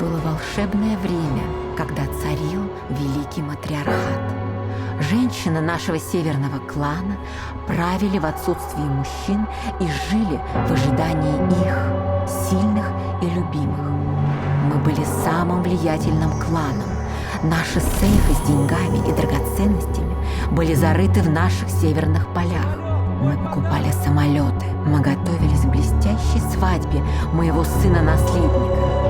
было волшебное время, когда царил великий матриархат. Женщины нашего северного клана правили в отсутствии мужчин и жили в ожидании их, сильных и любимых. Мы были самым влиятельным кланом. Наши сейфы с деньгами и драгоценностями были зарыты в наших северных полях. Мы покупали самолеты, мы готовились к блестящей свадьбе моего сына-наследника.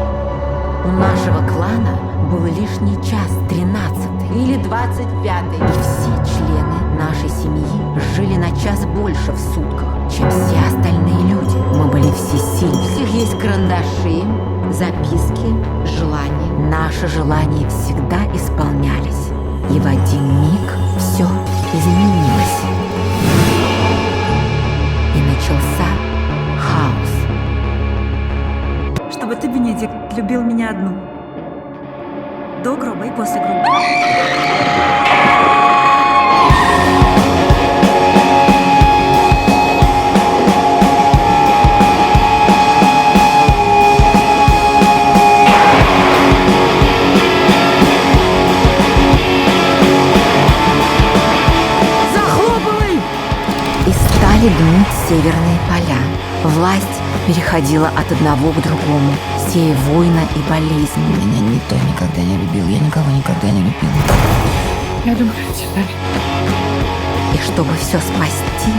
У нашего клана был лишний час, 13-й или 25-й, и все члены нашей семьи жили на час больше в сутках, чем все остальные люди. Мы были всесильны. У всех есть карандаши, записки, желания. Наши желания всегда исполнялись, и в один миг все изменилось. И начался хаос. Чтобы ты, Бенедикт, любил меня одну. До гроба и после гроба. Захлопывай! И стали гнить северные поля. Власть переходила от одного к другому, сея война и болезнь. Меня никто никогда не любил, я никого никогда не любил. Я люблю тебя. И чтобы все спасти,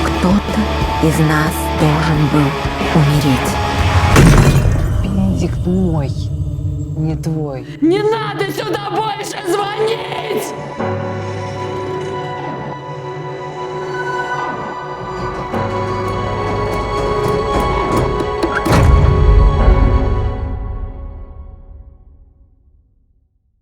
кто-то из нас должен был умереть. Бенедикт мой, не твой. Не надо сюда больше звонить!